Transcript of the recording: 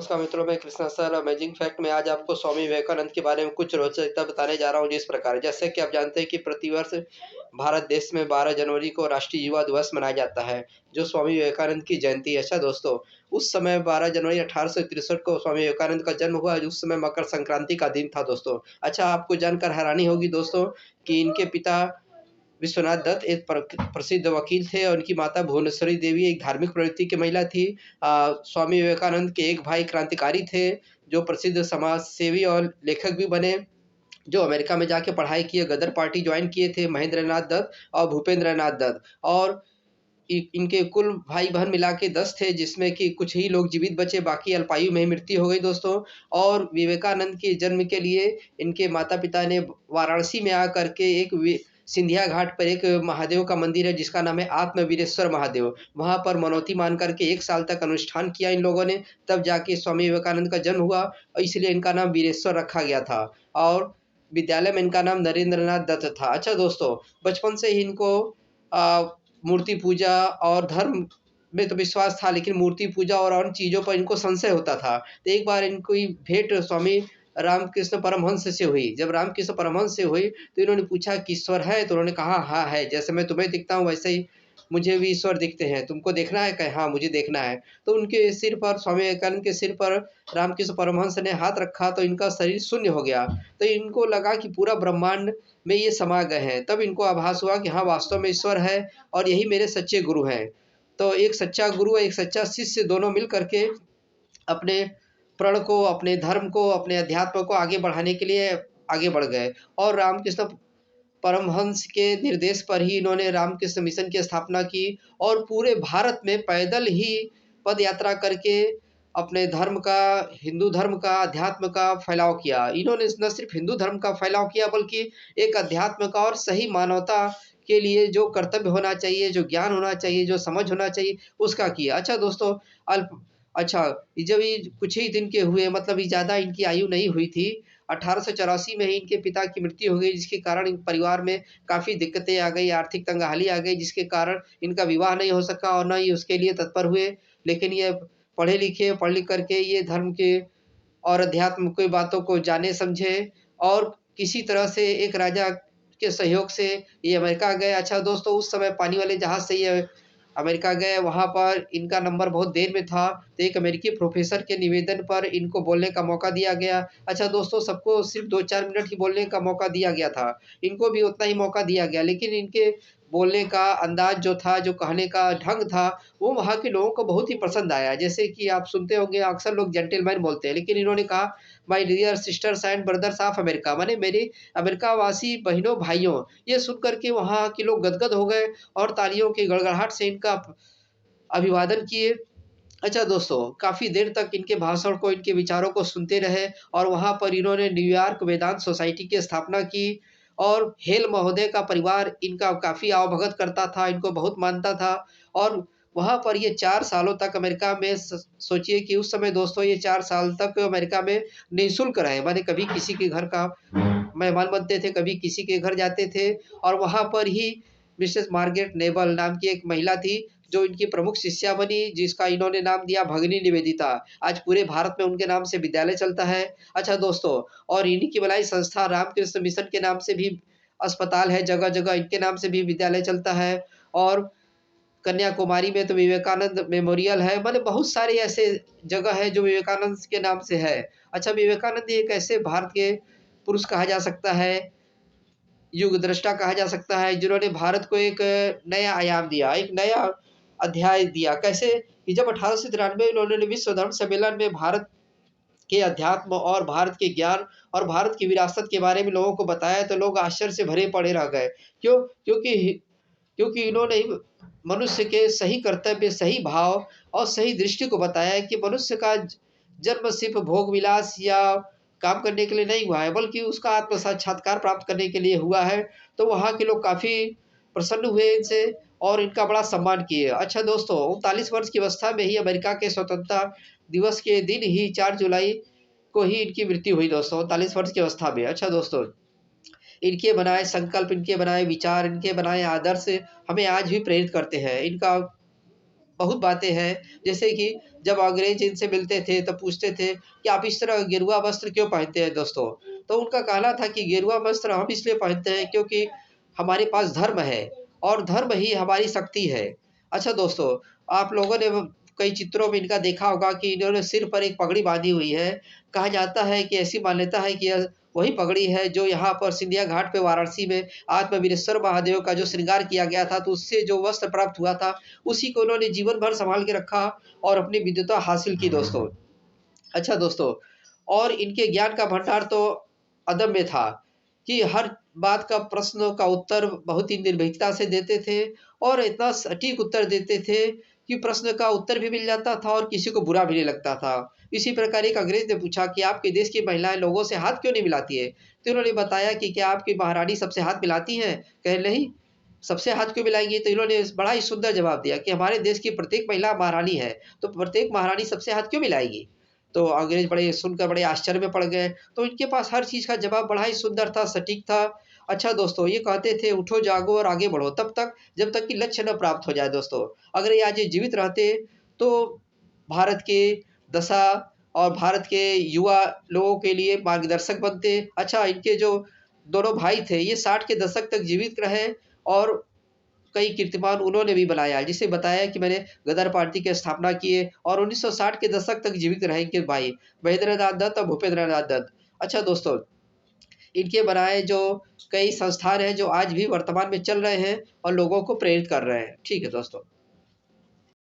नमस्कार मित्रों, मैं कृष्णा सर अमेजिंग फैक्ट में आज आपको स्वामी विवेकानंद के बारे में कुछ रोचकता बताने जा रहा हूँ जिस प्रकार जैसे कि आप जानते हैं कि प्रतिवर्ष भारत देश में 12 जनवरी को राष्ट्रीय युवा दिवस मनाया जाता है, जो स्वामी विवेकानंद की जयंती है। अच्छा दोस्तों, उस समय 12 जनवरी 1863 को स्वामी विवेकानंद का जन्म हुआ। उस समय मकर संक्रांति का दिन था दोस्तों। अच्छा, आपको जानकर हैरानी होगी दोस्तों कि इनके पिता विश्वनाथ दत्त एक प्रसिद्ध वकील थे और उनकी माता भुवनेश्वरी देवी एक धार्मिक प्रवृत्ति की महिला थी। स्वामी विवेकानंद के एक भाई क्रांतिकारी थे, जो प्रसिद्ध समाज सेवी और लेखक भी बने, जो अमेरिका में जाके पढ़ाई किए, गदर पार्टी ज्वाइन किए थे, महेंद्रनाथ दत्त और भूपेंद्रनाथ दत्त। और इनके कुल भाई-बहन मिला के 10 थे, जिसमें कि कुछ ही लोग जीवित बचे, बाकी अल्पायु में ही मृत्यु हो गई दोस्तों। और विवेकानंद के जन्म के लिए इनके माता-पिता ने वाराणसी में आकर के एक सिंधिया घाट पर एक महादेव का मंदिर है, जिसका नाम है आत्मवीरेश्वर महादेव। वहाँ पर मनौती मान कर के 1 साल तक अनुष्ठान किया इन लोगों ने, तब जाके स्वामी विवेकानंद का जन्म हुआ और इसलिए इनका नाम वीरेश्वर रखा गया था। और विद्यालय में इनका नाम नरेंद्रनाथ दत्त था। अच्छा दोस्तों, बचपन से ही इनको अ, मूर्ति पूजा और धर्म में तो विश्वास था, लेकिन मूर्ति पूजा और अन्य चीज़ों पर इनको संशय होता था। तो एक बार इनकी भेंट स्वामी रामकृष्ण परमहंस से हुई। जब रामकृष्ण परमहंस से हुई, तो इन्होंने पूछा कि ईश्वर है? तो उन्होंने कहा, हाँ है। जैसे मैं तुम्हें दिखता हूँ, वैसे ही मुझे भी ईश्वर दिखते हैं। तुमको देखना है? कहे, हाँ, मुझे देखना है। तो उनके सिर पर, स्वामी विवेकानंद के सिर पर रामकृष्ण परमहंस ने हाथ रखा, तो इनका शरीर शून्य हो गया। तो इनको लगा कि पूरा ब्रह्मांड में ये समा गए हैं। तब इनको आभास हुआ कि हाँ, वास्तव में ईश्वर है और यही मेरे सच्चे गुरु हैं। तो एक सच्चा गुरु और एक सच्चा शिष्य दोनों मिल कर के अपने प्रण को, अपने धर्म को, अपने अध्यात्म को आगे बढ़ाने के लिए आगे बढ़ गए। और रामकृष्ण परमहंस के निर्देश पर ही इन्होंने रामकृष्ण मिशन की स्थापना की और पूरे भारत में पैदल ही पद यात्रा करके अपने धर्म का, हिंदू धर्म का, अध्यात्म का फैलाव किया। इन्होंने न सिर्फ हिंदू धर्म का फैलाव किया, बल्कि एक अध्यात्म का और सही मानवता के लिए जो कर्तव्य होना चाहिए, जो ज्ञान होना चाहिए, जो समझ होना चाहिए, उसका किया। अच्छा दोस्तों, अल्प अच्छा, जब ये कुछ ही दिन के हुए, मतलब ये ज़्यादा इनकी आयु नहीं हुई थी। 1884 में ही इनके पिता की मृत्यु हो गई, जिसके कारण इन परिवार में काफ़ी दिक्कतें आ गई, आर्थिक तंगहाली आ गई, जिसके कारण इनका विवाह नहीं हो सका और ना ही उसके लिए तत्पर हुए। लेकिन ये पढ़े-लिखे, पढ़ लिख कर के ये धर्म के और अध्यात्म की बातों को जाने समझे और किसी तरह से एक राजा के सहयोग से ये अमेरिका गए। अच्छा दोस्तों, उस समय पानी वाले जहाज़ से ये अमेरिका गए, वहाँ पर इनका नंबर बहुत देर में था, तो एक अमेरिकी प्रोफ़ेसर के निवेदन पर इनको बोलने का मौका दिया गया। अच्छा दोस्तों, सबको सिर्फ़ 2-4 मिनट ही बोलने का मौका दिया गया था। इनको भी उतना ही मौका दिया गया, लेकिन इनके बोलने का अंदाज़ जो था, जो कहने का ढंग था, वो वहाँ के लोगों को बहुत ही पसंद आया। जैसे कि आप सुनते होंगे, अक्सर लोग जेंटलमैन बोलते हैं, लेकिन इन्होंने कहा, my dear sisters and brothers of America, माने मेरी अमेरिकावासी बहनों-भाइयों। ये सुन कर के वहाँ के लोग गदगद हो गए और तालियों की गड़गड़ाहट से इनका अभिवादन किए। अच्छा दोस्तों, काफ़ी देर तक इनके भाषण को, इनके विचारों को सुनते रहे और वहाँ पर इन्होंने न्यूयॉर्क वेदांत सोसाइटी की स्थापना की और हेल महोदय का परिवार इनका काफ़ी आवभगत करता था, इनको बहुत मानता था। और वहाँ पर ये 4 सालों तक अमेरिका में सोचिए कि उस समय दोस्तों, ये 4 साल तक अमेरिका में निःशुल्क रहे, माने कभी किसी के घर का मेहमान बनते थे, कभी किसी के घर जाते थे। और वहाँ पर ही मिसेस मार्गारेट नेबल नाम की एक महिला थी, जो इनकी प्रमुख शिष्या बनी, जिसका इन्होंने नाम दिया भगिनी निवेदिता। आज पूरे भारत में उनके नाम से विद्यालय चलता है। अच्छा दोस्तों, और इन्हीं की बनाई संस्था रामकृष्ण मिशन के नाम से भी अस्पताल है, जगह-जगह इनके नाम से भी विद्यालय चलता है। और कन्याकुमारी में तो विवेकानंद मेमोरियल है, माने बहुत सारे ऐसे जगह है जो विवेकानंद के नाम से है। अच्छा, विवेकानंद एक ऐसे भारत के पुरुष कहा जा सकता है, युग दृष्टा कहा जा सकता है, जिन्होंने भारत को एक नया आयाम दिया, एक नया अध्याय दिया। कैसे कि जब 1893 में उन्होंने विश्व धर्म सम्मेलन में भारत के अध्यात्म और भारत के ज्ञान और भारत की विरासत के बारे में लोगों को बताया, तो लोग आश्चर्य से भरे पड़े रह गए। क्यों? क्योंकि इन्होंने ही मनुष्य के सही कर्तव्य, सही भाव और सही दृष्टि को बताया है कि मनुष्य का जन्म सिर्फ़ भोग-विलास या काम करने के लिए नहीं हुआ है, बल्कि उसका आत्म साक्षात्कार प्राप्त करने के लिए हुआ है। तो वहाँ के लोग काफ़ी प्रसन्न हुए इनसे और इनका बड़ा सम्मान किए। अच्छा दोस्तों, 39 वर्ष की अवस्था में ही अमेरिका के स्वतंत्रता दिवस के दिन ही 4 जुलाई को ही इनकी मृत्यु हुई दोस्तों, 39 वर्ष की अवस्था में। अच्छा दोस्तों, इनके बनाए संकल्प, इनके बनाए विचार, इनके बनाए आदर्श हमें आज भी प्रेरित करते हैं। इनका बहुत बातें हैं, जैसे कि जब अंग्रेज इनसे मिलते थे तब पूछते थे कि आप इस तरह गेरुआ वस्त्र क्यों पहनते हैं दोस्तों? तो उनका कहना था कि गेरुआ वस्त्र हम इसलिए पहनते हैं क्योंकि हमारे पास धर्म है और धर्म ही हमारी शक्ति है। अच्छा दोस्तों, आप लोगों ने कई चित्रों में इनका देखा होगा कि इन्होंने सिर पर एक पगड़ी बाँधी हुई है। कहा जाता है कि ऐसी मान्यता है कि यह वही पगड़ी है जो यहाँ पर सिंधिया घाट पे वाराणसी में आत्मवीरेश्वर महादेव का जो श्रृंगार किया गया था, तो उससे जो वस्त्र प्राप्त हुआ था, उसी को उन्होंने जीवन भर सँभाल के रखा और अपनी विद्वता हासिल की दोस्तों। अच्छा दोस्तों, और इनके ज्ञान का भंडार तो अदम्य था कि हर बात का प्रश्नों का उत्तर बहुत ही निर्भीकता से देते थे और इतना सटीक उत्तर देते थे कि प्रश्न का उत्तर भी मिल जाता था और किसी को बुरा भी नहीं लगता था। इसी प्रकार एक अंग्रेज ने पूछा कि आपके देश की महिलाएँ लोगों से हाथ क्यों नहीं मिलाती है? तो उन्होंने बताया कि क्या आपकी महारानी सबसे हाथ मिलाती हैं? कहे नहीं, सबसे हाथ क्यों मिलाएँगी? तो इन्होंने बड़ा ही सुंदर जवाब दिया कि हमारे देश की प्रत्येक महिला महारानी है, तो प्रत्येक महारानी सबसे हाथ क्यों मिलाएगी? तो अंग्रेज बड़े सुनकर बड़े आश्चर्य में पड़ गए। तो इनके पास हर चीज़ का जवाब बड़ा ही सुंदर था, सटीक था। अच्छा दोस्तों, ये कहते थे उठो जागो और आगे बढ़ो तब तक जब तक कि लक्ष्य न प्राप्त हो जाए दोस्तों। अगर ये आज ये जीवित रहते तो भारत के दशा और भारत के युवा लोगों के लिए मार्गदर्शक बनते। अच्छा, इनके जो दोनों भाई थे ये 60 के दशक तक जीवित रहे और कई कीर्तिमान उन्होंने भी बनाया, जिसे बताया कि मैंने गदर पार्टी की स्थापना किए और 1960 के दशक तक जीवित रहे इनके भाई महेंद्र नाथ दत्त और भूपेंद्र नाथ दत्त। अच्छा दोस्तों, इनके बनाए जो कई संस्थान हैं जो आज भी वर्तमान में चल रहे हैं और लोगों को प्रेरित कर रहे हैं। ठीक है दोस्तों।